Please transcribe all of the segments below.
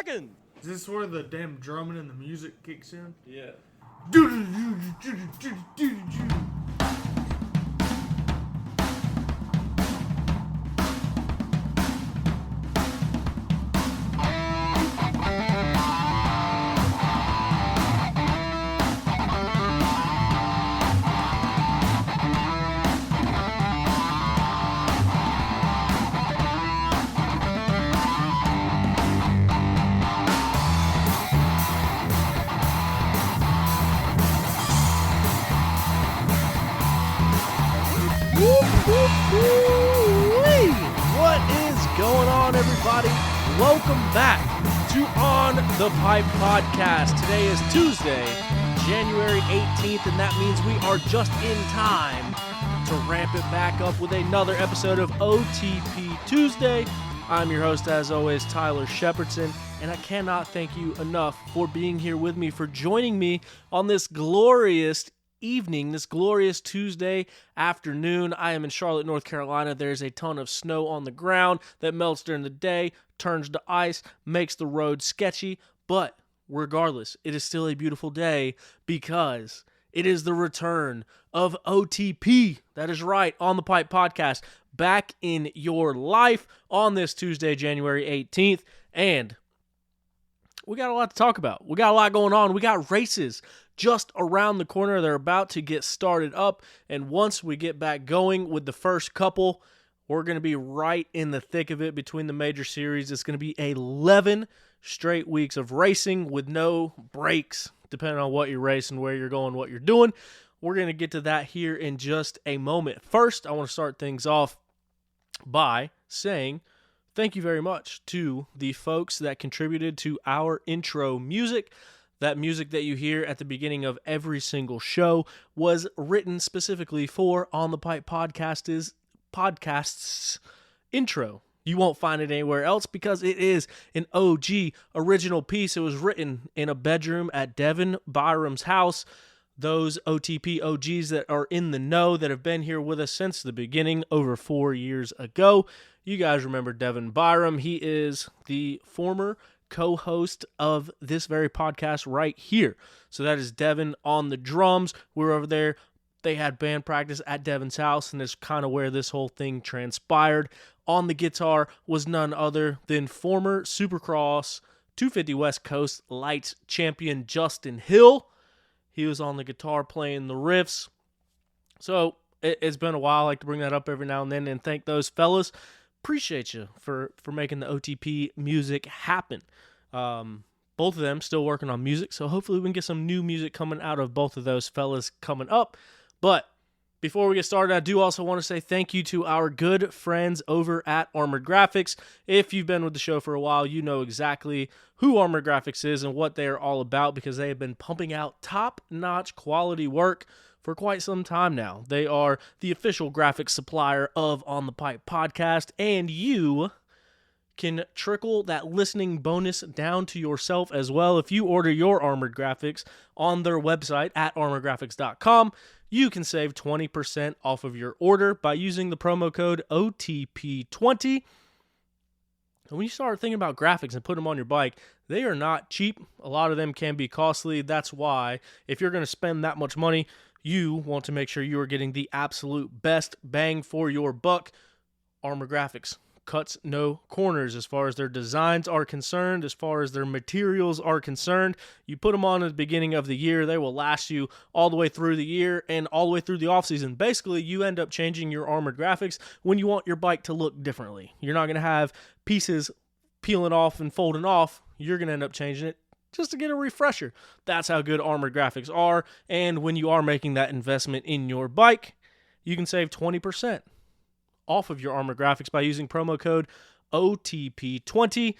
seconds. Is this where the damn drumming and the music kicks in? Yeah. What is going on, everybody? Welcome back to On the Pipe Podcast. Today is Tuesday, January 18th, and that means we are just in time to ramp it back up with another episode of OTP Tuesday. I'm your host, as always, Tyler Shepardson, and I cannot thank you enough for being here with me, for joining me on this glorious evening, this glorious Tuesday afternoon. I am in Charlotte, North Carolina. There's a ton of snow on the ground that melts during the day, turns to ice, makes the road sketchy, but regardless, it is still a beautiful day because it is the return of OTP. That is right, On the Pipe Podcast, back in your life on this Tuesday, January 18th, and we got a lot to talk about. We got a lot going on. We got races just around the corner. They're about to get started up, and once we get back going with the first couple, we're going to be right in the thick of it between the major series. It's going to be 11 straight weeks of racing with no breaks, depending on what you're racing, where you're going, what you're doing. We're going to get to that here in just a moment. First, I want to start things off by saying thank you very much to the folks that contributed to our intro music. That music that you hear at the beginning of every single show was written specifically for On the Pipe Podcast's intro. You won't find it anywhere else because it is an OG original piece. It was written in a bedroom at Devin Byram's house. Those OTP OGs that are in the know, that have been here with us since the beginning, over 4 years ago. You guys remember Devin Byram. He is the former co-host of this very podcast right here. So that is Devin on the drums. We're over there. They had band practice at Devin's house, and that's kind of where this whole thing transpired. On the guitar was none other than former Supercross 250 West Coast Lights champion Justin Hill. He was on the guitar playing the riffs. So it's been a while. I like to bring that up every now and then and thank those fellas. Appreciate you for making the OTP music happen. Both of them still working on music, so hopefully we can get some new music coming out of both of those fellas coming up. But before we get started, I do also want to say thank you to our good friends over at Armored Graphics. If you've been with the show for a while, you know exactly who Armored Graphics is and what they are all about because they have been pumping out top-notch quality work for quite some time now. They are the official graphics supplier of On the Pipe Podcast, and you can trickle that listening bonus down to yourself as well. If you order your Armored Graphics on their website at armoredgraphics.com, you can save 20% off of your order by using the promo code OTP20. And when you start thinking about graphics and put them on your bike, they are not cheap. A lot of them can be costly. That's why if you're going to spend that much money, you want to make sure you are getting the absolute best bang for your buck. Armored Graphics cuts no corners as far as their designs are concerned, as far as their materials are concerned. You put them on at the beginning of the year, they will last you all the way through the year and all the way through the offseason. Basically, you end up changing your Armored Graphics when you want your bike to look differently. You're not going to have pieces peeling off and folding off. You're going to end up changing it just to get a refresher. That's how good Armored Graphics are, and when you are making that investment in your bike, you can save 20% off of your Armored Graphics by using promo code OTP20.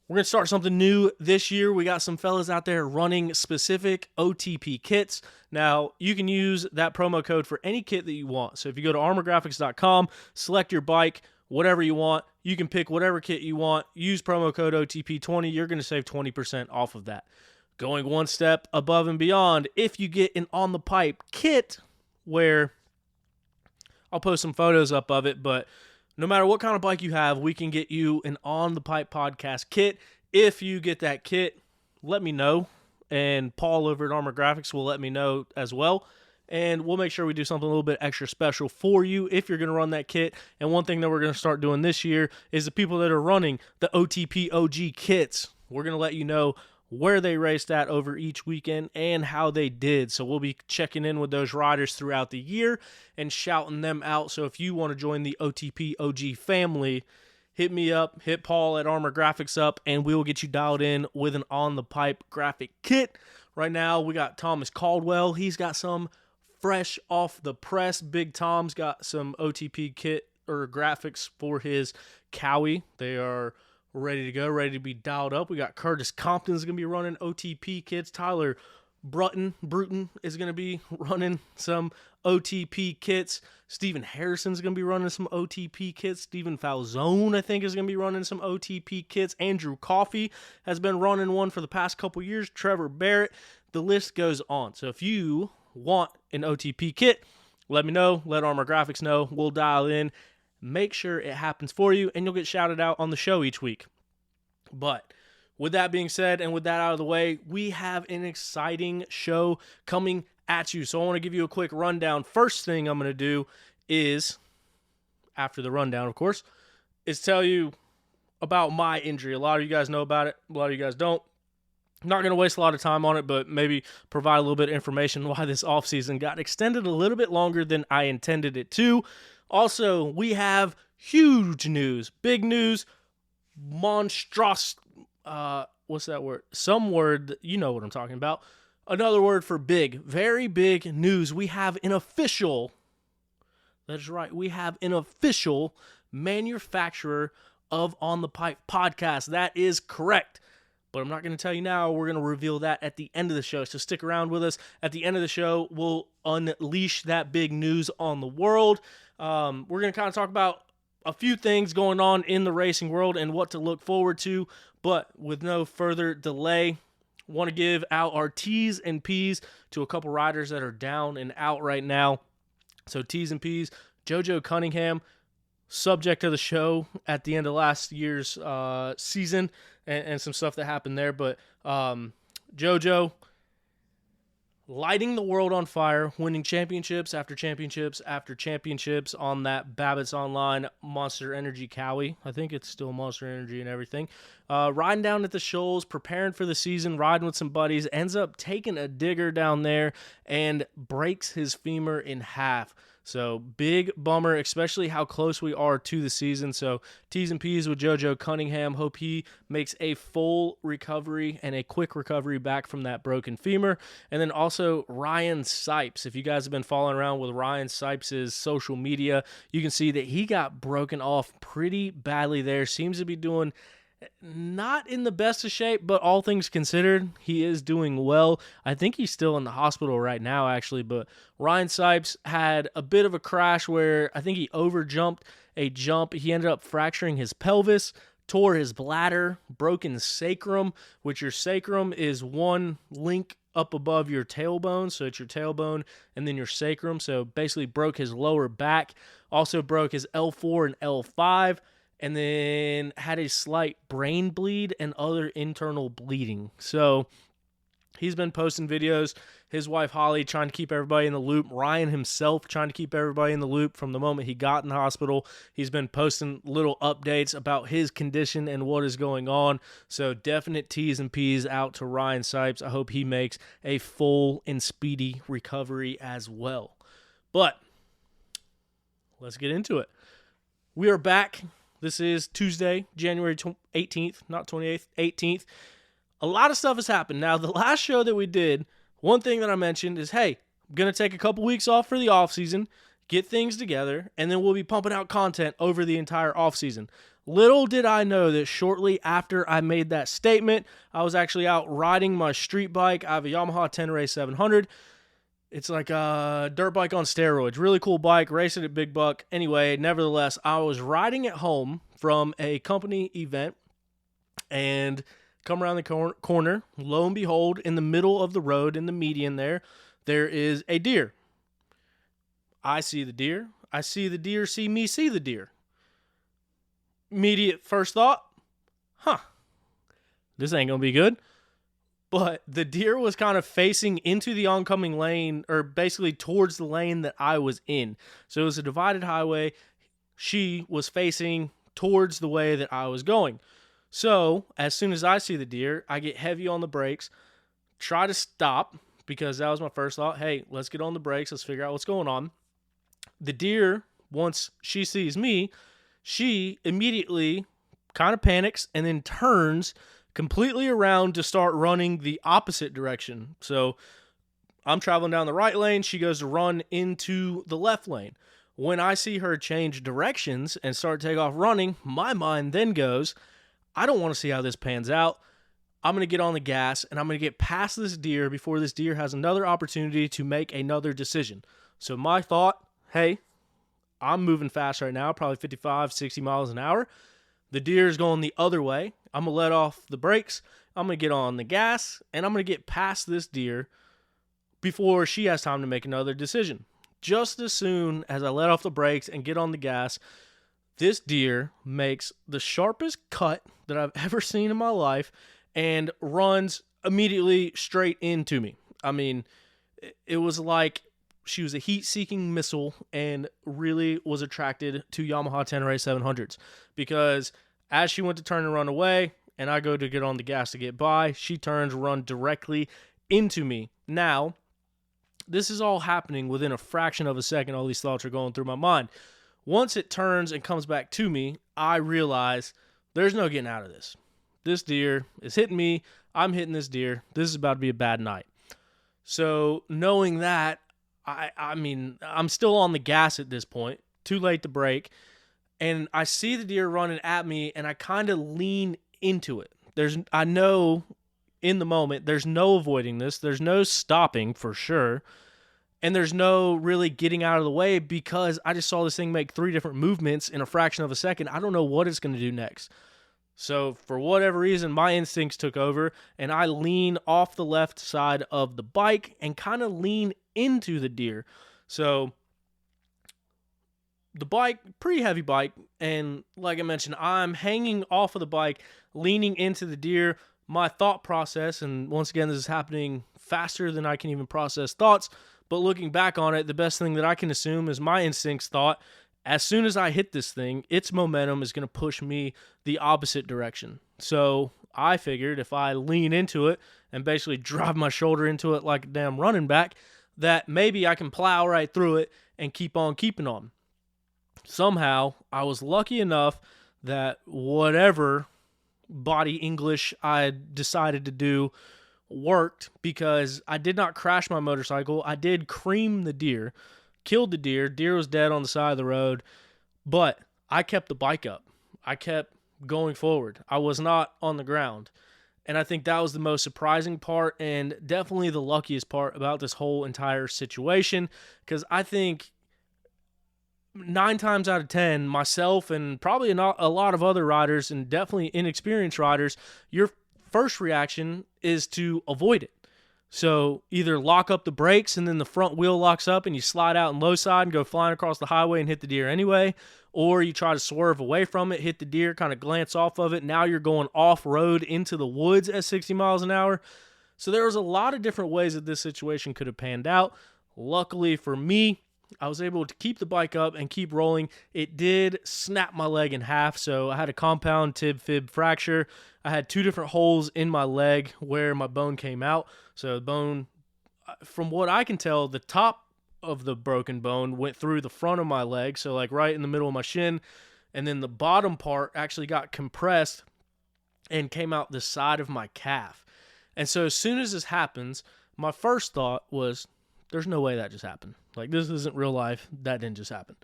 We're going to start something new this year. We got some fellas out there running specific OTP kits. Now, you can use that promo code for any kit that you want. So if you go to armorgraphics.com, select your bike, whatever you want, you can pick whatever kit you want, use promo code OTP20, you're going to save 20% off of that. Going one step above and beyond, if you get an On the Pipe kit, where I'll post some photos up of it, but no matter what kind of bike you have, we can get you an On the Pipe podcast kit. if you get that kit, let me know. And Paul over at Armor Graphics will let me know as well. And we'll make sure we do something a little bit extra special for you if you're going to run that kit. And one thing that we're going to start doing this year is the people that are running the OTP OG kits, we're going to let you know where they raced at over each weekend and how they did. So we'll be checking in with those riders throughout the year and shouting them out. So if you want to join the OTP OG family, hit me up, hit Paul at Armor Graphics up, and we will get you dialed in with an on-the-pipe graphic kit. Right now, we got Thomas Caldwell. He's got some fresh off the press. Big Tom's got some OTP kit or graphics for his Cowie. They are ready to go, ready to be dialed up. We got Curtis Compton's going to be running OTP kits. Tyler Bruton is going to be running some OTP kits. Stephen Harrison's going to be running some OTP kits. Stephen Falzone, I think, is going to be running some OTP kits. Andrew Coffey has been running one for the past couple years. Trevor Barrett. The list goes on. So if you want an OTP kit, let me know. Let Armor Graphics know. We'll dial in. Make sure it happens for you, and you'll get shouted out on the show each week. But with that being said, and with that out of the way, we have an exciting show coming at you. So I want to give you a quick rundown. First thing I'm going to do is, after the rundown, of course, is tell you about my injury. A lot of you guys know about it. A lot of you guys don't. I'm not going to waste a lot of time on it, but maybe provide a little bit of information why this offseason got extended a little bit longer than I intended it to. Also, we have huge news, big news, monstrous, what's that word? Some word, you know what I'm talking about. Another word for big, very big news. We have an official, that's right, we have an official manufacturer of On the Pipe podcast. That is correct. But I'm not going to tell you now. We're going to reveal that at the end of the show. So stick around with us. At the end of the show, we'll unleash that big news on the world. We're going to kind of talk about a few things going on in the racing world and what to look forward to. But with no further delay, want to give out our T's and P's to a couple riders that are down and out right now. So T's and P's, Jojo Cunningham, subject of the show at the end of last year's season, and some stuff that happened there. But Jojo lighting the world on fire, winning championships after championships after championships on that Babbitt's Online Monster Energy Cowie. I think it's still Monster Energy and everything. Riding down at the Shoals, preparing for the season, riding with some buddies, ends up taking a digger down there and breaks his femur in half. So big bummer, especially how close we are to the season. So T's and P's with Jojo Cunningham. Hope he makes a full recovery and a quick recovery back from that broken femur. And then also Ryan Sipes. If you guys have been following around with Ryan Sipes' social media, you can see that he got broken off pretty badly there. Seems to be doing not in the best of shape, but all things considered, he is doing well. I think he's still in the hospital right now, actually, but Ryan Sipes had a bit of a crash where I think he overjumped a jump. He ended up fracturing his pelvis, tore his bladder, broken sacrum, which your sacrum is one link up above your tailbone, so it's your tailbone and then your sacrum, so basically broke his lower back, also broke his L4 and L5, and then had a slight brain bleed and other internal bleeding. So he's been posting videos. His wife, Holly, trying to keep everybody in the loop. Ryan himself trying to keep everybody in the loop from the moment he got in the hospital. He's been posting little updates about his condition and what is going on. So definite T's and P's out to Ryan Sipes. I hope he makes a full and speedy recovery as well. But let's get into it. We are back. This is Tuesday, January 18th, not 28th, 18th. A lot of stuff has happened. Now, the last show that we did, one thing that I mentioned is, hey, I'm going to take a couple weeks off for the offseason, get things together, and then we'll be pumping out content over the entire offseason. Little did I know that shortly after I made that statement, I was actually out riding my street bike. I have a Yamaha Tenere 700. It's like a dirt bike on steroids. Really cool bike, racing at Big Buck. Anyway, nevertheless, I was riding at home from a company event and come around the corner. Lo and behold, in the middle of the road, in the median there is a deer. I see the deer. I see the deer see me see the deer. Immediate first thought, this ain't going to be good. But the deer was kind of facing into the oncoming lane, or basically towards the lane that I was in. So it was a divided highway. She was facing towards the way that I was going. So as soon as I see the deer, I get heavy on the brakes, try to stop, because that was my first thought. Hey, let's get on the brakes. Let's figure out what's going on. The deer, once she sees me, she immediately kind of panics and then turns completely around to start running the opposite direction. So I'm traveling down the right lane. She goes to run into the left lane. When I see her change directions and start to take off running, my mind then goes, I don't want to see how this pans out. I'm going to get on the gas and I'm going to get past this deer before this deer has another opportunity to make another decision. So my thought, hey, I'm moving fast right now, probably 55, 60 miles an hour. The deer is going the other way. I'm going to let off the brakes. I'm going to get on the gas, and I'm going to get past this deer before she has time to make another decision. Just as soon as I let off the brakes and get on the gas, this deer makes the sharpest cut that I've ever seen in my life and runs immediately straight into me. I mean, it was like she was a heat-seeking missile and really was attracted to Yamaha Tenere 700s, because as she went to turn and run away and I go to get on the gas to get by, she turns, run directly into me. Now, this is all happening within a fraction of a second. All these thoughts are going through my mind. Once it turns and comes back to me, I realize there's no getting out of this. This deer is hitting me. I'm hitting this deer. This is about to be a bad night. So knowing that, I mean, I'm still on the gas at this point, too late to brake, and I see the deer running at me, and I kind of lean into it. I know in the moment, there's no avoiding this. There's no stopping for sure, and there's no really getting out of the way, because I just saw this thing make 3 different movements in a fraction of a second. I don't know what it's going to do next. So for whatever reason, my instincts took over, and I lean off the left side of the bike and kind of lean into the deer. So the bike, pretty heavy bike, and like I mentioned, I'm hanging off of the bike, leaning into the deer. My thought process, and once again, this is happening faster than I can even process thoughts, but looking back on it, the best thing that I can assume is my instincts thought, as soon as I hit this thing, its momentum is going to push me the opposite direction. So I figured if I lean into it and basically drive my shoulder into it like a damn running back, that maybe I can plow right through it and keep on keeping on. Somehow, I was lucky enough that whatever body English I decided to do worked, because I did not crash my motorcycle. I did cream the deer, killed the deer. Deer was dead on the side of the road, but I kept the bike up. I kept going forward. I was not on the ground. And I think that was the most surprising part, and definitely the luckiest part about this whole entire situation, because I think 9 times out of 10, myself and probably a lot of other riders, and definitely inexperienced riders, your first reaction is to avoid it. So either lock up the brakes and then the front wheel locks up and you slide out in low side and go flying across the highway and hit the deer anyway, or you try to swerve away from it, hit the deer, kind of glance off of it. Now you're going off-road into the woods at 60 miles an hour. So there was a lot of different ways that this situation could have panned out. Luckily for me, I was able to keep the bike up and keep rolling. It did snap my leg in half, so I had a compound tib-fib fracture. I had 2 different holes in my leg where my bone came out. So the bone, from what I can tell, the top of the broken bone went through the front of my leg, so like right in the middle of my shin, and then the bottom part actually got compressed and came out the side of my calf. And so as soon as this happens, my first thought was, there's no way that just happened. Like, this isn't real life. That didn't just happen.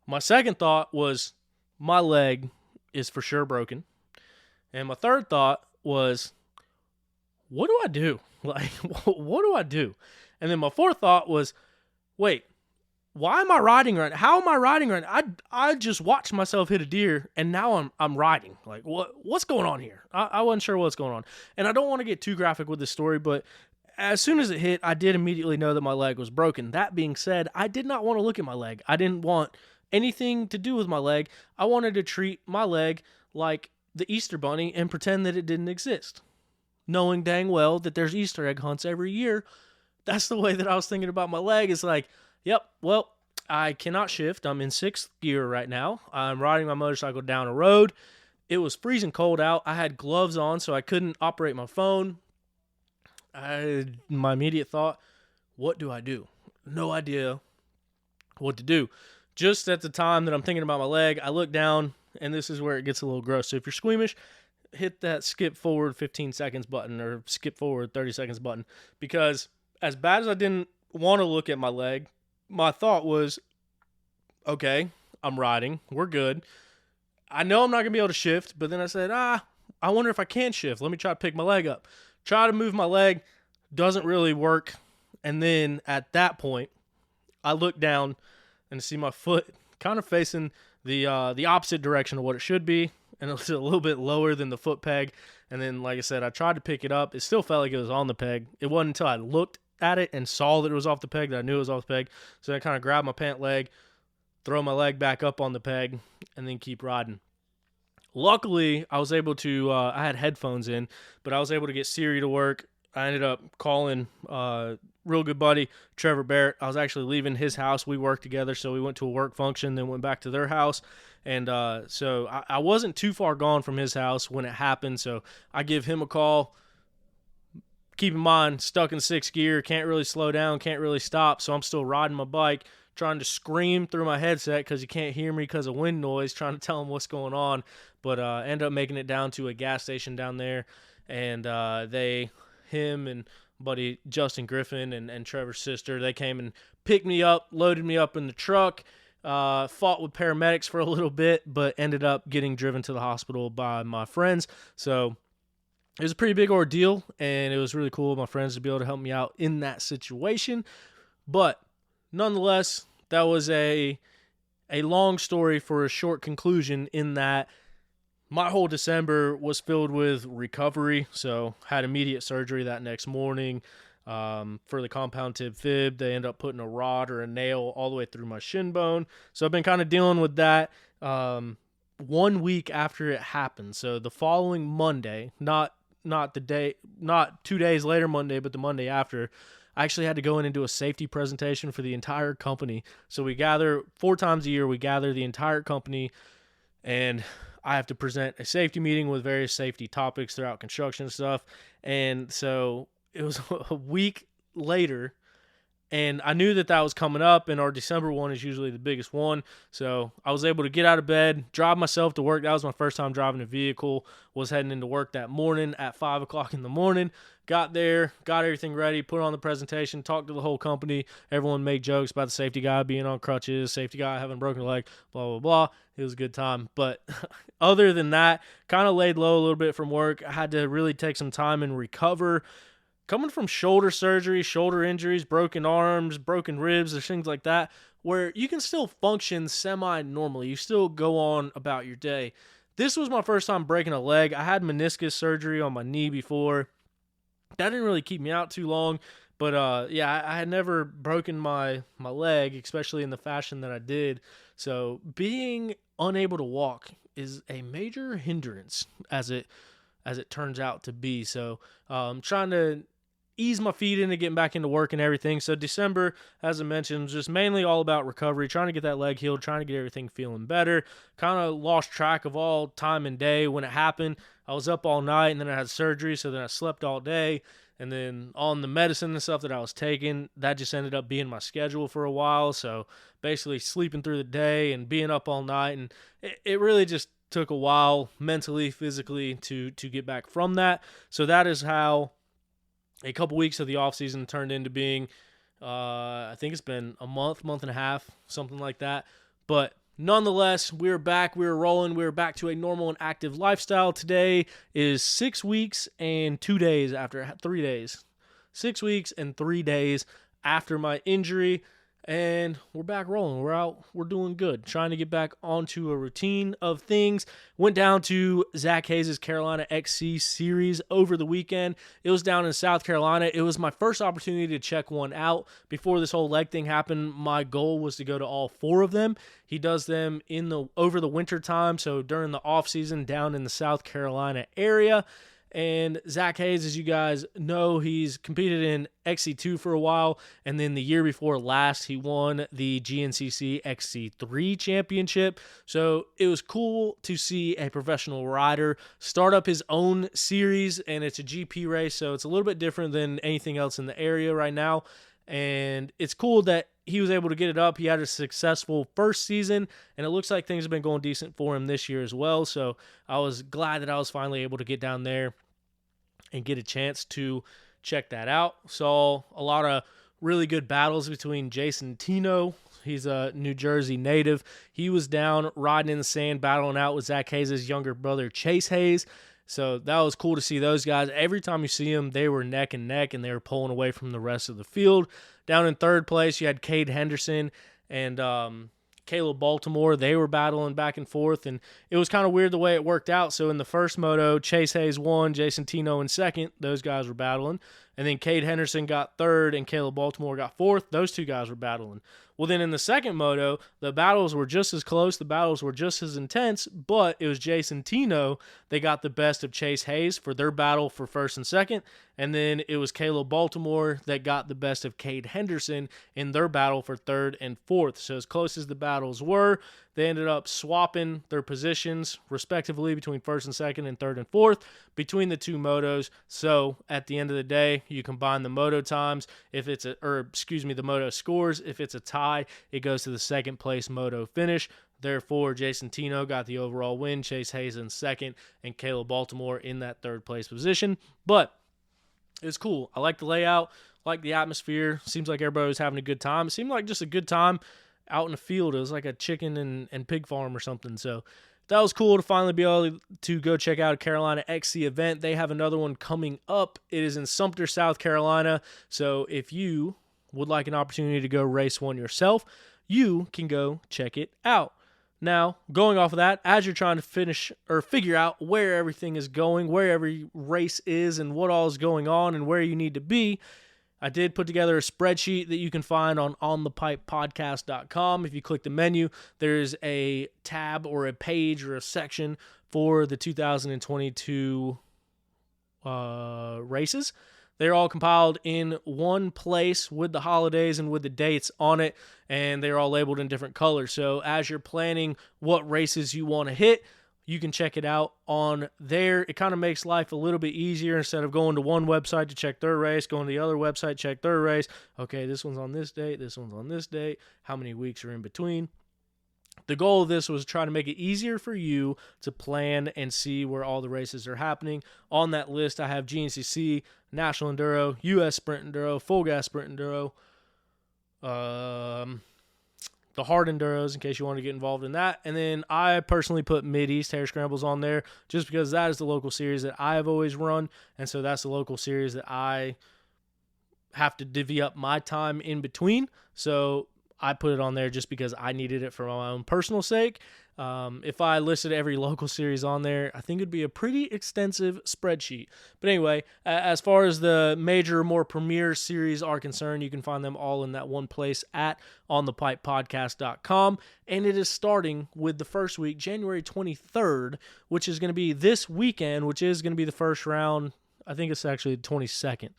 My second thought was, my leg is for sure broken. And my third thought was, what do I do? Like, what do I do? And then my fourth thought was, wait, why am I riding right now? How am I riding right now? I just watched myself hit a deer, and now I'm riding. Like, what's going on here? I wasn't sure what's going on. And I don't want to get too graphic with this story, but as soon as it hit, I did immediately know that my leg was broken. That being said, I did not want to look at my leg. I didn't want anything to do with my leg. I wanted to treat my leg like the Easter Bunny and pretend that it didn't exist, knowing dang well that there's Easter egg hunts every year. That's the way that I was thinking about my leg. It's like, yep, well, I cannot shift. I'm in sixth gear right now. I'm riding my motorcycle down a road. It was freezing cold out. I had gloves on, so I couldn't operate my phone. My immediate thought, what do I do? No idea what to do. Just at the time that I'm thinking about my leg, I look down, and this is where it gets a little gross. So if you're squeamish, hit that skip forward 15 seconds button or skip forward 30 seconds button, because as bad as I didn't want to look at my leg, my thought was, okay, I'm riding. We're good. I know I'm not going to be able to shift, but then I said, I wonder if I can shift. Let me try to pick my leg up. Try to move my leg. Doesn't really work. And then at that point, I look down and see my foot kind of facing the opposite direction of what it should be. And it was a little bit lower than the foot peg. And then, like I said, I tried to pick it up. It still felt like it was on the peg. It wasn't until I looked at it and saw that it was off the peg that I knew it was off the peg. So I kind of grabbed my pant leg, throw my leg back up on the peg, and then keep riding. Luckily, I was able to, I had headphones in, but I was able to get Siri to work. I ended up calling real good buddy, Trevor Barrett. I was actually leaving his house. We worked together, so we went to a work function, then went back to their house. And so I wasn't too far gone from his house when it happened, so I give him a call. Keep in mind, stuck in sixth gear, can't really slow down, can't really stop, so I'm still riding my bike, trying to scream through my headset because you can't hear me because of wind noise, trying to tell him what's going on. But end up making it down to a gas station down there, and him and buddy Justin Griffin and Trevor's sister, they came and picked me up, loaded me up in the truck, fought with paramedics for a little bit, but ended up getting driven to the hospital by my friends. So it was a pretty big ordeal, and it was really cool of my friends to be able to help me out in that situation. But nonetheless, that was a long story for a short conclusion, in that my whole December was filled with recovery. So had immediate surgery that next morning for the compound tib fib. They end up putting a rod or a nail all the way through my shin bone. So I've been kind of dealing with that 1 week after it happened. So the following Monday, not 2 days later Monday, but the Monday after, I actually had to go in and do a safety presentation for the entire company. So we gather 4 times a year. We gather the entire company, and I have to present a safety meeting with various safety topics throughout construction stuff. And so it was a week later, and I knew that was coming up, and our December one is usually the biggest one. So I was able to get out of bed, drive myself to work. That was my first time driving a vehicle. Was heading into work that morning at 5 o'clock in the morning. Got there, got everything ready, put on the presentation, talked to the whole company. Everyone made jokes about the safety guy being on crutches, safety guy having a broken leg, blah, blah, blah. It was a good time. But other than that, kind of laid low a little bit from work. I had to really take some time and recover. Coming from shoulder surgery, shoulder injuries, broken arms, broken ribs, there's things like that where you can still function semi-normally. You still go on about your day. This was my first time breaking a leg. I had meniscus surgery on my knee before. That didn't really keep me out too long, but I had never broken my leg, especially in the fashion that I did. So being unable to walk is a major hindrance, as it turns out to be. So trying to ease my feet into getting back into work and everything. So December, as I mentioned, was just mainly all about recovery, trying to get that leg healed, trying to get everything feeling better. Kind of lost track of all time and day when it happened. I was up all night, and then I had surgery, so then I slept all day. And then on the medicine and stuff that I was taking, that just ended up being my schedule for a while. So basically sleeping through the day and being up all night. And it really just took a while mentally, physically to get back from that. So that is how a couple weeks of the off season turned into being, I think it's been a month and a half, something like that. But nonetheless, we're back, we're rolling, we're back to a normal and active lifestyle. Today is 6 weeks and 2 days after 3 days. 6 weeks and 3 days after my injury. And we're back rolling. We're out. We're doing good. Trying to get back onto a routine of things. Went down to Zach Hayes' Carolina XC Series over the weekend. It was down in South Carolina. It was my first opportunity to check one out. Before this whole leg thing happened, my goal was to go to all 4 of them. He does them over the winter time, so during the off season down in the South Carolina area. And Zach Hayes, as you guys know, he's competed in XC2 for a while, and then the year before last, he won the GNCC XC3 championship. So it was cool to see a professional rider start up his own series, and it's a GP race, so it's a little bit different than anything else in the area right now. And it's cool that he was able to get it up. He had a successful first season, and it looks like things have been going decent for him this year as well. So I was glad that I was finally able to get down there and get a chance to check that out. Saw a lot of really good battles between Jason Tino. He's a New Jersey native. He was down riding in the sand, battling out with Zach Hayes' younger brother, Chase Hayes. So that was cool to see those guys. Every time you see them, they were neck and neck, and they were pulling away from the rest of the field. Down in third place, you had Cade Henderson and Caleb Baltimore. They were battling back and forth, and it was kind of weird the way it worked out. So in the first moto, Chase Hayes won, Jason Tino in second. Those guys were battling. And then Cade Henderson got third, and Caleb Baltimore got fourth. Those 2 guys were battling. Well, then in the second moto, the battles were just as close. The battles were just as intense, but it was Jason Tino. They got the best of Chase Hayes for their battle for first and second. And then it was Caleb Baltimore that got the best of Cade Henderson in their battle for third and fourth. So as close as the battles were, they ended up swapping their positions respectively between first and second and third and fourth between the 2 motos. So at the end of the day, you combine the moto times. The moto scores. If it's a tie, it goes to the second place moto finish. Therefore, Jason Tino got the overall win, Chase Hayes in second, and Caleb Baltimore in that third place position. But it's cool. I like the layout, like the atmosphere. Seems like everybody was having a good time. It seemed like just a good time out in the field. It was like a chicken and pig farm or something. So that was cool to finally be able to go check out a Carolina XC event. They have another one coming up. It is in Sumter, South Carolina. So if you would like an opportunity to go race one yourself, you can go check it out. Now, going off of that, as you're trying to figure out where everything is going, where every race is, and what all is going on, and where you need to be, I did put together a spreadsheet that you can find on onthepipepodcast.com. If you click the menu, there's a tab or a page or a section for the 2022 races. They're all compiled in one place with the holidays and with the dates on it, and they're all labeled in different colors. So as you're planning what races you want to hit, you can check it out on there. It kind of makes life a little bit easier instead of going to one website to check their race, going to the other website, check their race. Okay, this one's on this date, this one's on this date. How many weeks are in between? The goal of this was to try to make it easier for you to plan and see where all the races are happening. On that list, I have GNCC, National Enduro, US Sprint Enduro, Full Gas Sprint Enduro, the hard enduros in case you want to get involved in that. And then I personally put Mid-East Hare Scrambles on there just because that is the local series that I have always run. And so that's the local series that I have to divvy up my time in between. So I put it on there just because I needed it for my own personal sake. If I listed every local series on there, I think it'd be a pretty extensive spreadsheet. But anyway, as far as the major, more premier series are concerned, you can find them all in that one place at onthepipepodcast.com. And it is starting with the first week, January 23rd, which is going to be this weekend, which is going to be the first round. I think it's actually the 22nd.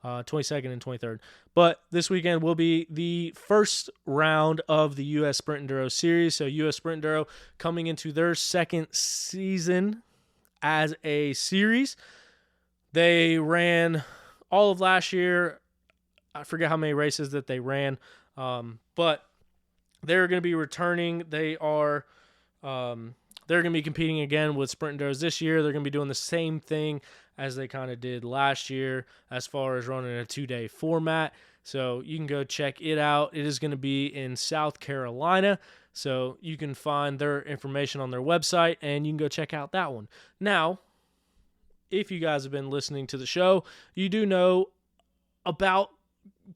22nd and 23rd. But this weekend will be the first round of the US Sprint Enduro Series. So US Sprint Enduro coming into their second season as a series. They ran all of last year. I forget how many races that they ran. But they're going to be returning. They're going to be competing again with Sprint Enduros this year. They're going to be doing the same thing as they kind of did last year as far as running a 2-day format. So you can go check it out. It is going to be in South Carolina. So you can find their information on their website and you can go check out that one. Now, if you guys have been listening to the show, you do know about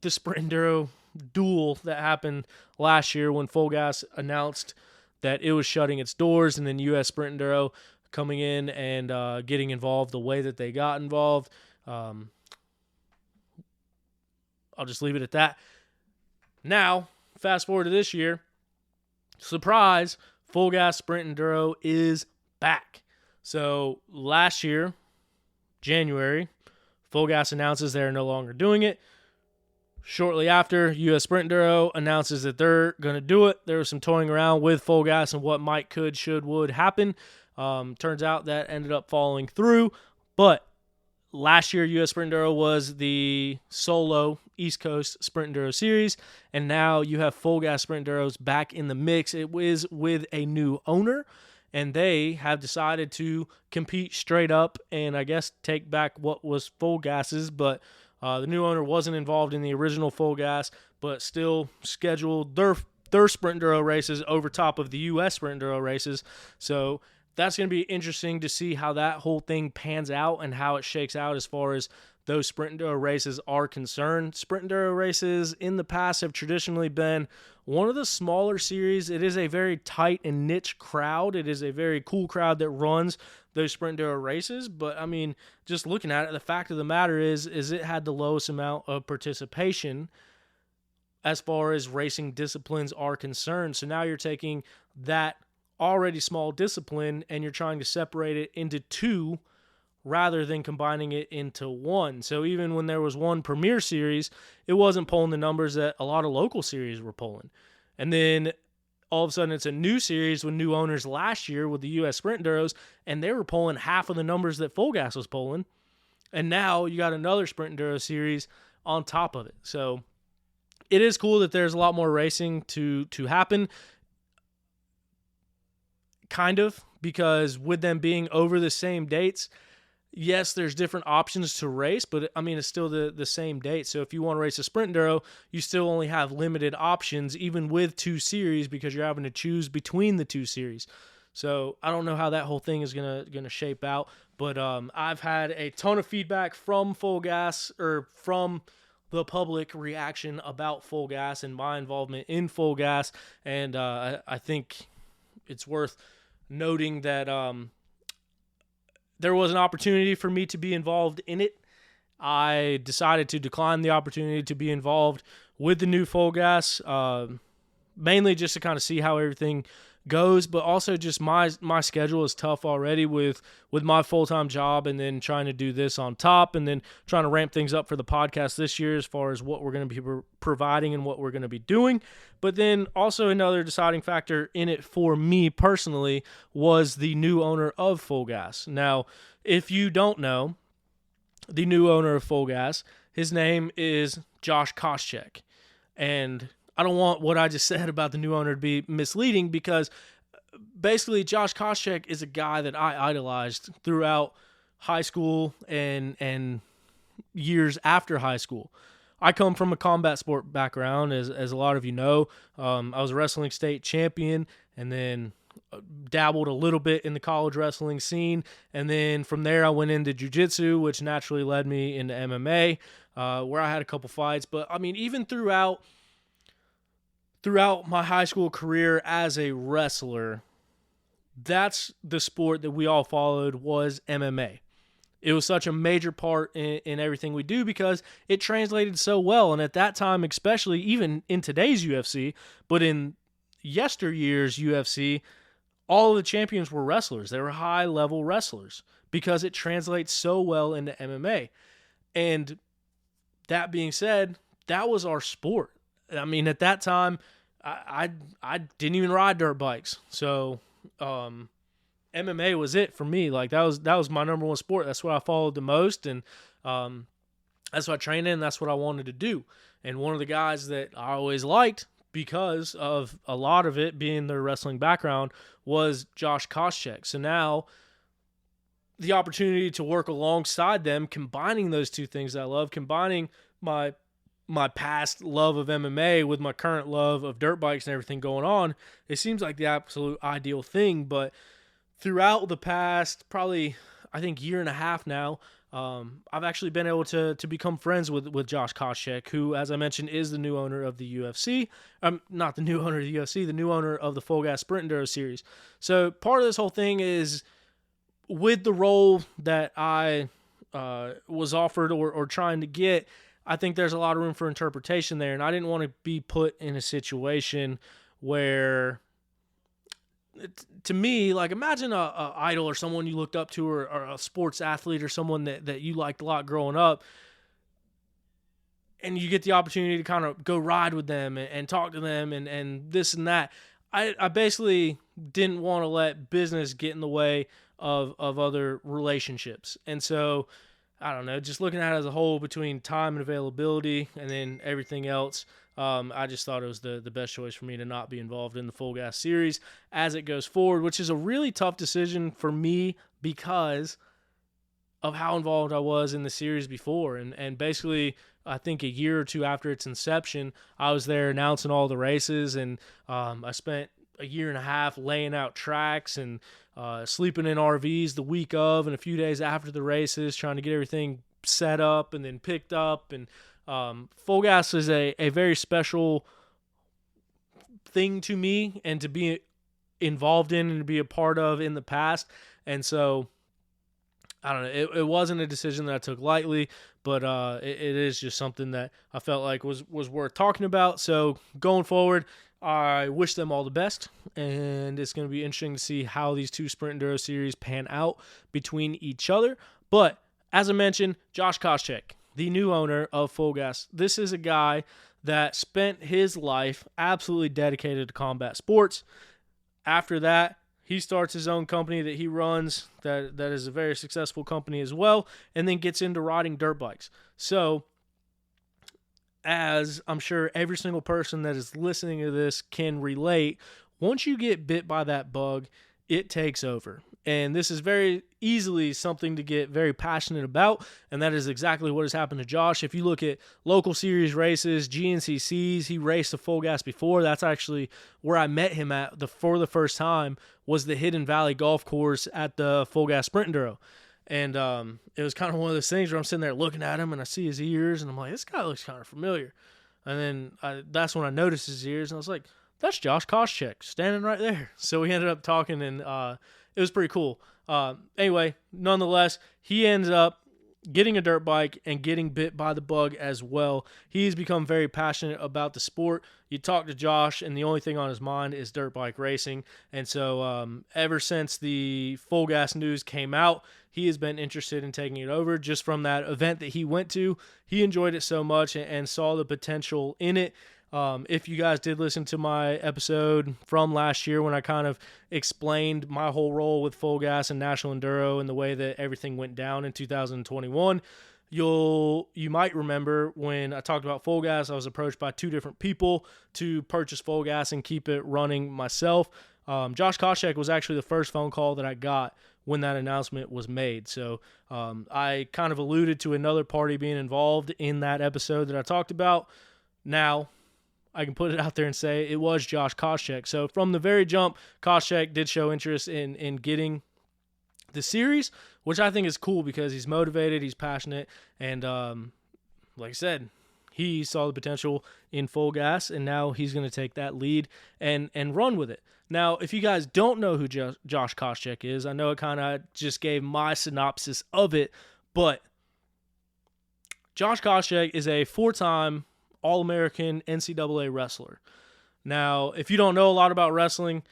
the Sprint Enduro duel that happened last year when Full Gas announced that it was shutting its doors, and then US Sprint Enduro coming in and getting involved the way that they got involved. I'll just leave it at that. Now, fast forward to this year, surprise, Full Gas Sprint Enduro is back. So last year, January, Full Gas announces they're no longer doing it. Shortly after, US Sprint Enduro announces that they're going to do it. There was some toying around with Full Gas and what might, could, should, would happen. Turns out that ended up falling through. But last year, US Sprint Enduro was the solo East Coast Sprint Enduro series. And now you have Full Gas Sprint Enduros back in the mix. It is with a new owner. And they have decided to compete straight up and I guess take back what was Full Gas's. But the new owner wasn't involved in the original Full Gas, but still scheduled their Sprint Enduro races over top of the US Sprint Enduro races. So that's going to be interesting to see how that whole thing pans out and how it shakes out as far as those Sprint Enduro races are concerned. Sprint Enduro races in the past have traditionally been one of the smaller series. It is a very tight and niche crowd. It is a very cool crowd that runs those Sprint Enduro races. But, I mean, just looking at it, the fact of the matter is it had the lowest amount of participation as far as racing disciplines are concerned. So now you're taking that already small discipline and you're trying to separate it into two rather than combining it into one. So even when there was one Premier Series, it wasn't pulling the numbers that a lot of local series were pulling. And then all of a sudden it's a new series with new owners last year with the US Sprint Enduros, and they were pulling half of the numbers that Full Gas was pulling. And now you got another Sprint Enduro series on top of it. So it is cool that there's a lot more racing to happen. Kind of, because with them being over the same dates, yes, there's different options to race, but I mean, it's still the same date. So if you want to race a Sprint Enduro, you still only have limited options, even with two series, because you're having to choose between the two series. So I don't know how that whole thing is gonna shape out, but I've had a ton of feedback from Full Gas, or from the public reaction about Full Gas and my involvement in Full Gas, and I think it's worth noting that there was an opportunity for me to be involved in it. I decided to decline the opportunity to be involved with the new Full Gas, mainly just to kind of see how everything goes, but also just my schedule is tough already with my full-time job, and then trying to do this on top, and then trying to ramp things up for the podcast this year as far as what we're going to be providing and what we're going to be doing. But then also another deciding factor in it for me personally was the new owner of Full Gas. Now, if you don't know, the new owner of Full Gas, his name is Josh Koshcheck. And I don't want what I just said about the new owner to be misleading, because basically Josh Koshcheck is a guy that I idolized throughout high school and years after high school. I come from a combat sport background, as a lot of you know. I was a wrestling state champion, and then dabbled a little bit in the college wrestling scene. And then from there I went into jiu-jitsu, which naturally led me into MMA, where I had a couple fights. But I mean, even throughout my high school career as a wrestler, that's the sport that we all followed, was MMA. It was such a major part in everything we do because it translated so well. And at that time, especially, even in today's UFC, but in yesteryear's UFC, all of the champions were wrestlers. They were high-level wrestlers because it translates so well into MMA. And that being said, that was our sport. I mean, at that time, I didn't even ride dirt bikes. So MMA was it for me. Like, that was my number one sport. That's what I followed the most, and that's what I trained in, and that's what I wanted to do. And one of the guys that I always liked, because of a lot of it being their wrestling background, was Josh Koshcheck. So now the opportunity to work alongside them, combining those two things that I love, combining my past love of MMA with my current love of dirt bikes and everything going on, it seems like the absolute ideal thing. But throughout the past, probably, I think, year and a half now, I've actually been able to become friends with Josh Koshcheck, who, as I mentioned, is the new owner of the UFC. Not the new owner of the UFC, the new owner of the Full Gas Sprint Enduro series. So part of this whole thing is with the role that I was offered or trying to get, I think there's a lot of room for interpretation there, and I didn't want to be put in a situation where, to me, like, imagine a idol or someone you looked up to, or a sports athlete or someone that you liked a lot growing up, and you get the opportunity to kind of go ride with them and talk to them and this and that. I basically didn't want to let business get in the way of other relationships. And so, I don't know, just looking at it as a whole between time and availability and then everything else, I just thought it was the best choice for me to not be involved in the Full Gas series as it goes forward, which is a really tough decision for me because of how involved I was in the series before. And basically, I think a year or two after its inception, I was there announcing all the races, and I spent a year and a half laying out tracks and sleeping in RVs the week of and a few days after the races, trying to get everything set up and then picked up. And Full Gas is a very special thing to me and to be involved in and to be a part of in the past. And so, I don't know, it wasn't a decision that I took lightly, but it is just something that I felt like was worth talking about. So going forward, I wish them all the best, and it's going to be interesting to see how these two Sprint Enduro series pan out between each other. But as I mentioned, Josh Koshcheck, the new owner of Full Gas, this is a guy that spent his life absolutely dedicated to combat sports. After that, he starts his own company that he runs that is a very successful company as well, and then gets into riding dirt bikes. So, as I'm sure every single person that is listening to this can relate, once you get bit by that bug, it takes over. And this is very easily something to get very passionate about, and that is exactly what has happened to Josh. If you look at local series races, GNCCs, he raced a Full Gas before. That's actually where I met him for the first time, was the Hidden Valley Golf Course at the Full Gas Sprint Enduro. And it was kind of one of those things where I'm sitting there looking at him, and I see his ears, and I'm like, this guy looks kind of familiar. And then that's when I noticed his ears, and I was like, that's Josh Koshcheck standing right there. So we ended up talking, and it was pretty cool. Anyway, nonetheless, he ends up getting a dirt bike and getting bit by the bug as well. He's become very passionate about the sport. You talk to Josh, and the only thing on his mind is dirt bike racing. And so ever since the Full Gas news came out, he has been interested in taking it over. Just from that event that he went to, he enjoyed it so much and saw the potential in it. If you guys did listen to my episode from last year when I kind of explained my whole role with Full Gas and National Enduro and the way that everything went down in 2021, you might remember when I talked about Full Gas, I was approached by two different people to purchase Full Gas and keep it running myself. Josh Koshcheck was actually the first phone call that I got when that announcement was made. So I kind of alluded to another party being involved in that episode that I talked about. Now, I can put it out there and say it was Josh Koshcheck. So from the very jump, Koscheck did show interest in getting the series, which I think is cool because he's motivated, he's passionate, and like I said, he saw the potential in Full Gas, and now he's going to take that lead and run with it. Now, if you guys don't know who Josh Koshcheck is, I know it kind of just gave my synopsis of it, but Josh Koshcheck is a four-time All-American NCAA wrestler. Now, if you don't know a lot about wrestling,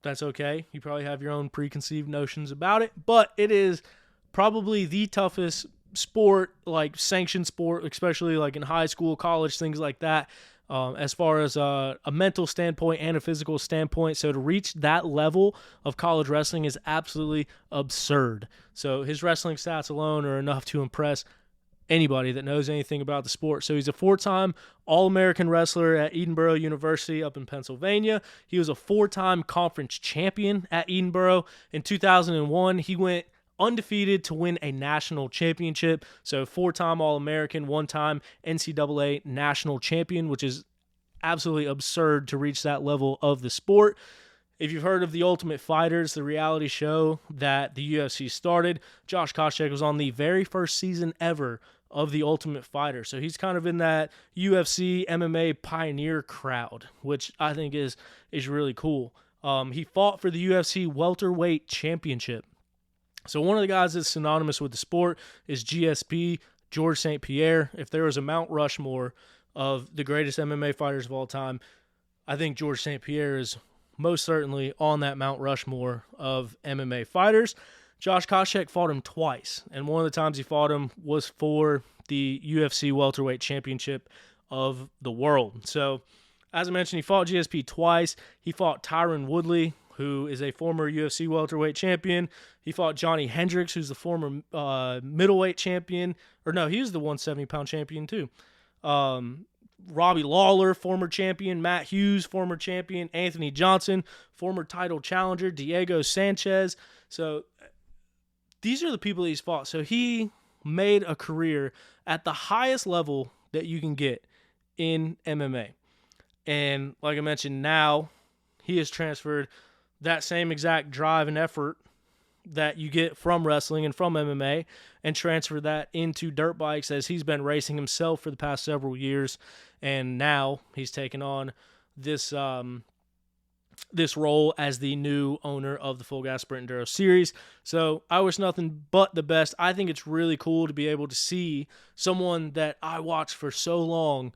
that's okay. You probably have your own preconceived notions about it, but it is probably the toughest sport, like sanctioned sport, especially like in high school, college, things like that, as far as a mental standpoint and a physical standpoint. So to reach that level of college wrestling is absolutely absurd. So his wrestling stats alone are enough to impress anybody that knows anything about the sport. So he's a four-time All-American wrestler at Edinboro University up in Pennsylvania. He was a four-time conference champion at Edinboro. In 2001, he went undefeated to win a national championship. So four-time All-American, one-time NCAA national champion, which is absolutely absurd to reach that level of the sport. if you've heard of The Ultimate Fighters, the reality show that the UFC started, Josh Koshcheck was on the very first season ever of The Ultimate Fighter. So he's kind of in that UFC MMA pioneer crowd, which I think is really cool. He fought for the UFC welterweight championship. So one of the guys that's synonymous with the sport is GSP, George St. Pierre. If there was a Mount Rushmore of the greatest MMA fighters of all time, I think George St. Pierre is most certainly on that Mount Rushmore of MMA fighters. Josh Koshcheck fought him twice, and one of the times he fought him was for the UFC welterweight championship of the world. So, as I mentioned, he fought GSP twice. He fought Tyron Woodley, who is a former UFC welterweight champion. He fought Johnny Hendricks, who's the former middleweight champion. Or no, he was the 170-pound champion too. Robbie Lawler, former champion. Matt Hughes, former champion. Anthony Johnson, former title challenger. Diego Sanchez. So these are the people that he's fought. So he made a career at the highest level that you can get in MMA. And like I mentioned, now he has transferred that same exact drive and effort that you get from wrestling and from MMA and transfer that into dirt bikes, as he's been racing himself for the past several years. And now he's taken on this this role as the new owner of the Full Gas Sprint Enduro Series. So I wish nothing but the best. I think it's really cool to be able to see someone that I watched for so long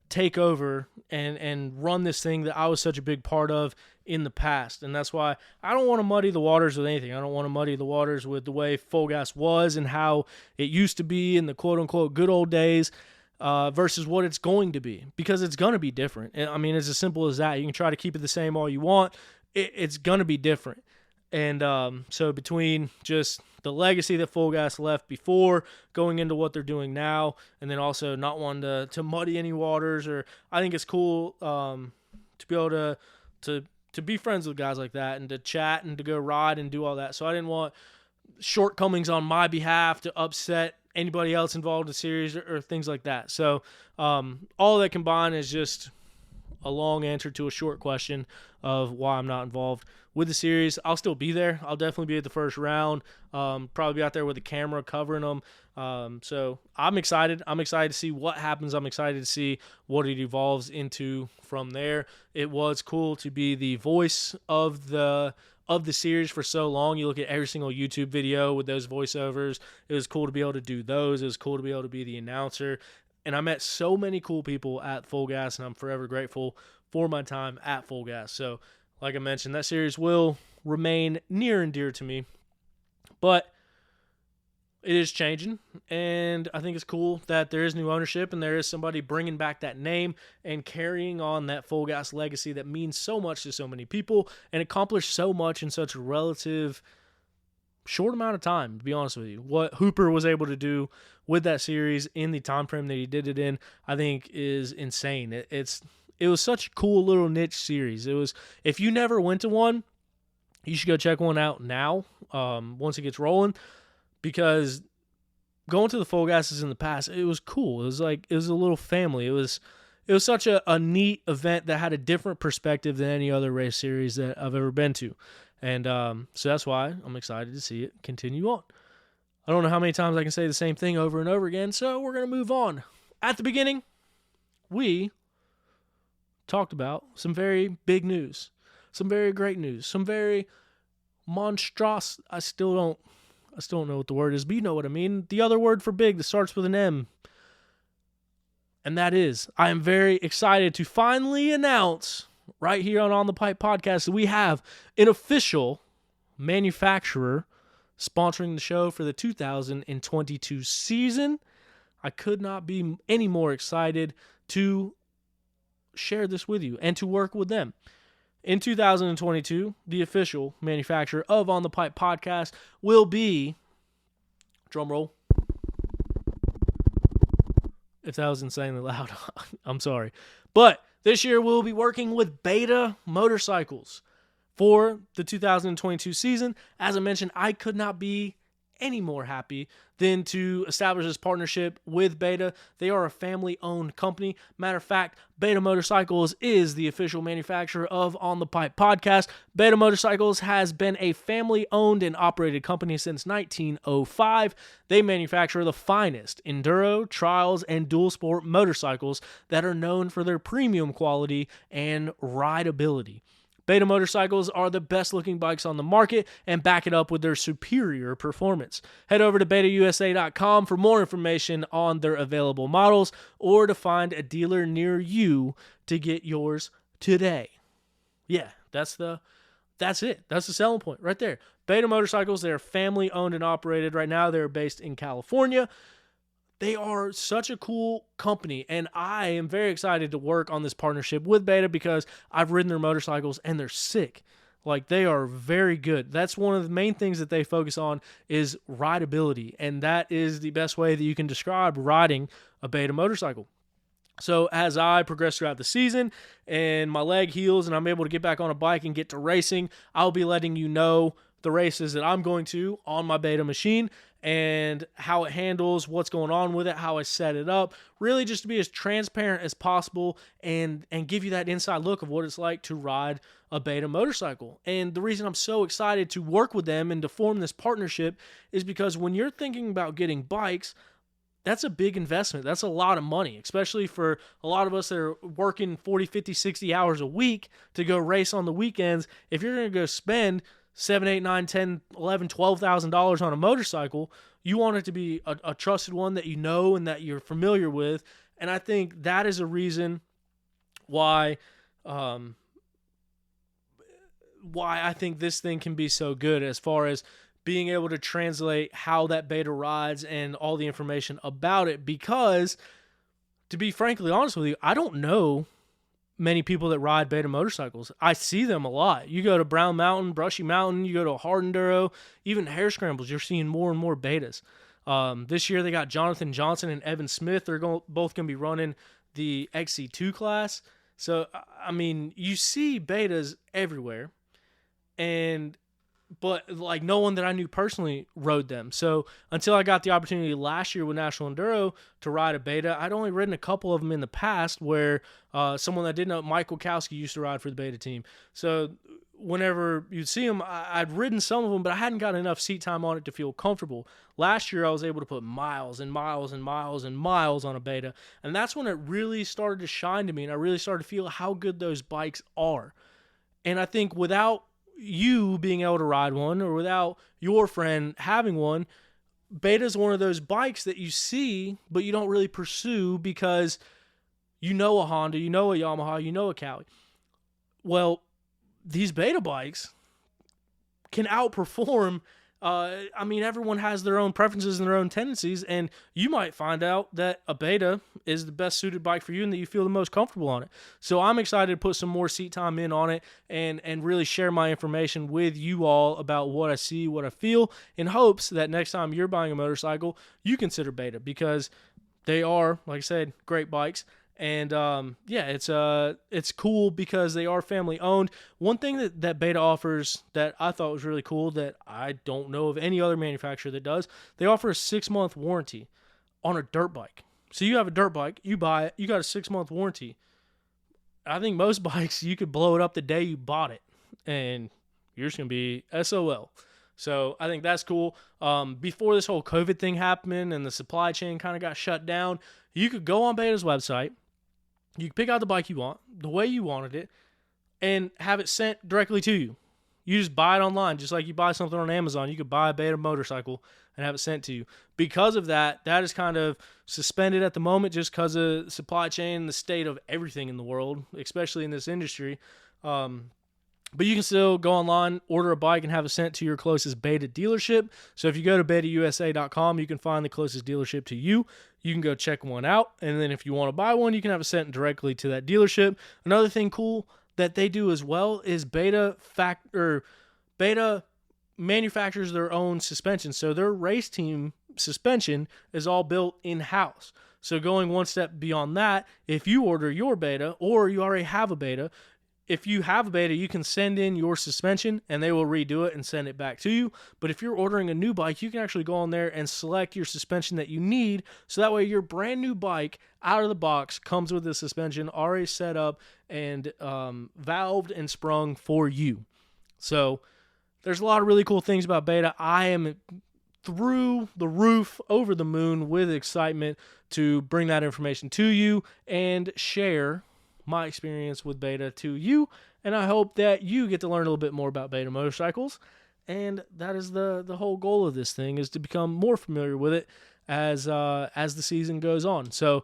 take over and run this thing that I was such a big part of in the past. And that's why I don't want to muddy the waters with anything. I don't want to muddy the waters with the way Full Gas was and how it used to be in the quote-unquote good old days versus what it's going to be, because it's going to be different. I mean, it's as simple as that. You can try to keep it the same all you want. It's going to be different. And so between just the legacy that Full Gas left before, going into what they're doing now, and then also not wanting to muddy any waters, or I think it's cool to be able to be friends with guys like that and to chat and to go ride and do all that. So I didn't want shortcomings on my behalf to upset anybody else involved in the series or things like that. So all that combined is just a long answer to a short question of why I'm not involved with the series. I'll still be there. I'll definitely be at the first round. Probably be out there with the camera covering them. So I'm excited. I'm excited to see what happens. I'm excited to see what it evolves into from there. It was cool to be the voice of the series for so long. You look at every single YouTube video with those voiceovers. It was cool to be able to do those. It was cool to be able to be the announcer. And I met so many cool people at Full Gas, and I'm forever grateful for my time at Full Gas. So, like I mentioned, that series will remain near and dear to me. But it is changing, and I think it's cool that there is new ownership and there is somebody bringing back that name and carrying on that Full Gas legacy that means so much to so many people and accomplished so much in such a relative short amount of time, to be honest with you. What Hooper was able to do with that series in the time frame that he did it in, I think is insane. It was such a cool little niche series. It was, if you never went to one, you should go check one out now, once it gets rolling, because going to the Full Gases in the past, it was cool. It was a little family. It was such a neat event that had a different perspective than any other race series that I've ever been to. And so that's why I'm excited to see it continue on. I don't know how many times I can say the same thing over and over again, so we're going to move on. At the beginning, we talked about some very big news, some very great news, some very monstrous. I still don't know what the word is, but you know what I mean. The other word for big that starts with an M. And that is, I am very excited to finally announce right here on the Pipe Podcast that we have an official manufacturer sponsoring the show for the 2022 season. I could not be any more excited to share this with you and to work with them. In 2022, the official manufacturer of On the Pipe Podcast will be, drum roll, if that was insanely loud, I'm sorry. But this year we'll be working with Beta Motorcycles for the 2022 season. As I mentioned, I could not be any more happy than to establish this partnership with Beta. They are a family-owned company. Matter of fact, Beta Motorcycles is the official manufacturer of On the Pipe podcast. Beta Motorcycles has been a family-owned and operated company since 1905. They manufacture the finest enduro, trials, and dual sport motorcycles that are known for their premium quality and rideability. Beta motorcycles are the best looking bikes on the market and back it up with their superior performance. Head over to betausa.com for more information on their available models or to find a dealer near you to get yours today. Yeah, that's it. That's the selling point right there. Beta Motorcycles, they're family owned and operated. Right now, they're based in California. They are such a cool company, and I am very excited to work on this partnership with Beta because I've ridden their motorcycles, and they're sick. Like, they are very good. That's one of the main things that they focus on is rideability, and that is the best way that you can describe riding a Beta motorcycle. So as I progress throughout the season and my leg heals and I'm able to get back on a bike and get to racing, I'll be letting you know the races that I'm going to on my Beta machine and how it handles, what's going on with it, how I set it up, really just to be as transparent as possible and give you that inside look of what it's like to ride a Beta motorcycle. And the reason I'm so excited to work with them and to form this partnership is because when you're thinking about getting bikes, that's a big investment. That's a lot of money, especially for a lot of us that are working 40, 50, 60 hours a week to go race on the weekends. If you're going to go spend $7, $8, $9, $10, $11, $12,000 on a motorcycle, you want it to be a trusted one that you know and that you're familiar with. And I think that is a reason why I think this thing can be so good as far as being able to translate how that Beta rides and all the information about it. Because, to be frankly honest with you, I don't know many people that ride Beta motorcycles. I see them a lot. You go to Brown Mountain, Brushy Mountain, you go to Hard Enduro, even Hare Scrambles, you're seeing more and more Betas. This year they got Jonathan Johnson and Evan Smith. They're both going to be running the XC2 class. So, I mean, you see Betas everywhere. But like no one that I knew personally rode them. So until I got the opportunity last year with National Enduro to ride a Beta, I'd only ridden a couple of them in the past where someone that didn't know, Mike Wachowski, used to ride for the Beta team. So whenever you'd see them, I'd ridden some of them, but I hadn't got enough seat time on it to feel comfortable. Last year, I was able to put miles and miles and miles and miles on a Beta. And that's when it really started to shine to me, and I really started to feel how good those bikes are. And I think without you being able to ride one or without your friend having one, Beta's one of those bikes that you see but you don't really pursue because you know a Honda, you know a Yamaha, you know a Cali. Well, these Beta bikes can outperform. I mean, everyone has their own preferences and their own tendencies, and you might find out that a Beta is the best suited bike for you and that you feel the most comfortable on it. So I'm excited to put some more seat time in on it and really share my information with you all about what I see, what I feel, in hopes that next time you're buying a motorcycle, you consider Beta because they are, like I said, great bikes. And it's cool because they are family owned. One thing that Beta offers that I thought was really cool that I don't know of any other manufacturer that does, they offer a 6-month warranty on a dirt bike. So you have a dirt bike, you buy it, you got a 6-month warranty. I think most bikes, you could blow it up the day you bought it, and you're just going to be SOL. So I think that's cool. Before this whole COVID thing happened and the supply chain kind of got shut down, you could go on Beta's website. You can pick out the bike you want, the way you wanted it, and have it sent directly to you. You just buy it online, just like you buy something on Amazon. You could buy a Beta motorcycle and have it sent to you. Because of that, that is kind of suspended at the moment just because of the supply chain and the state of everything in the world, especially in this industry. But you can still go online, order a bike, and have it sent to your closest Beta dealership. So if you go to betausa.com, you can find the closest dealership to you. You can go check one out, and then if you want to buy one, you can have it sent directly to that dealership. Another thing cool that they do as well is Beta manufactures their own suspension. So their race team suspension is all built in-house. So going one step beyond that, if you order your Beta or you already have a Beta, if you have a Beta, you can send in your suspension and they will redo it and send it back to you. But if you're ordering a new bike, you can actually go on there and select your suspension that you need. So that way your brand new bike out of the box comes with the suspension already set up and valved and sprung for you. So there's a lot of really cool things about Beta. I am through the roof, over the moon with excitement to bring that information to you and share my experience with Beta to you, and I hope that you get to learn a little bit more about Beta motorcycles, and that is the whole goal of this thing, is to become more familiar with it as the season goes on. So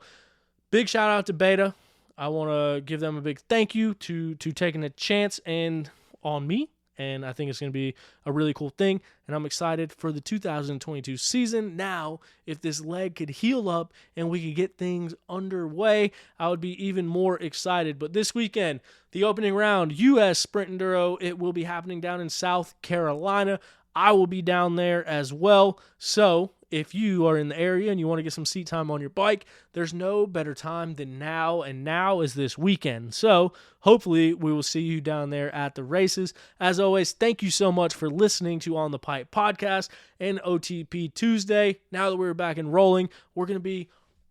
big shout out to Beta. I want to give them a big thank you to taking a chance and on me, and I think it's going to be a really cool thing, and I'm excited for the 2022 season. Now, if this leg could heal up and we could get things underway, I would be even more excited. But this weekend, the opening round, U.S. Sprint Enduro, it will be happening down in South Carolina. I will be down there as well. So if you are in the area and you want to get some seat time on your bike, there's no better time than now, and now is this weekend. So hopefully we will see you down there at the races. As always, thank you so much for listening to On the Pipe podcast and OTP Tuesday. Now that we're back and rolling, we're going to be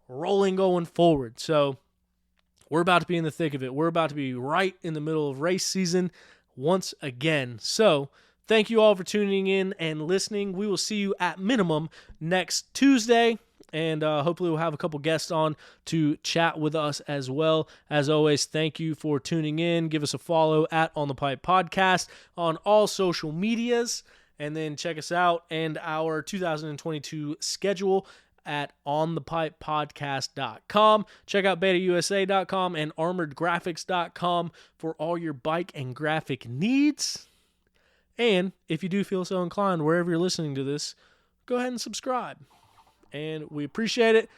rolling going forward. So we're about to be in the thick of it. We're about to be right in the middle of race season once again. So thank you all for tuning in and listening. We will see you at minimum next Tuesday, and hopefully we'll have a couple guests on to chat with us as well. As always, thank you for tuning in. Give us a follow at On the Pipe Podcast on all social medias, and then check us out and our 2022 schedule at onthepipepodcast.com. Check out betausa.com and armoredgraphics.com for all your bike and graphic needs. And if you do feel so inclined, wherever you're listening to this, go ahead and subscribe. And we appreciate it.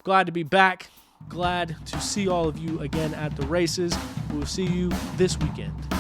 Glad to be back. Glad to see all of you again at the races. We'll see you this weekend.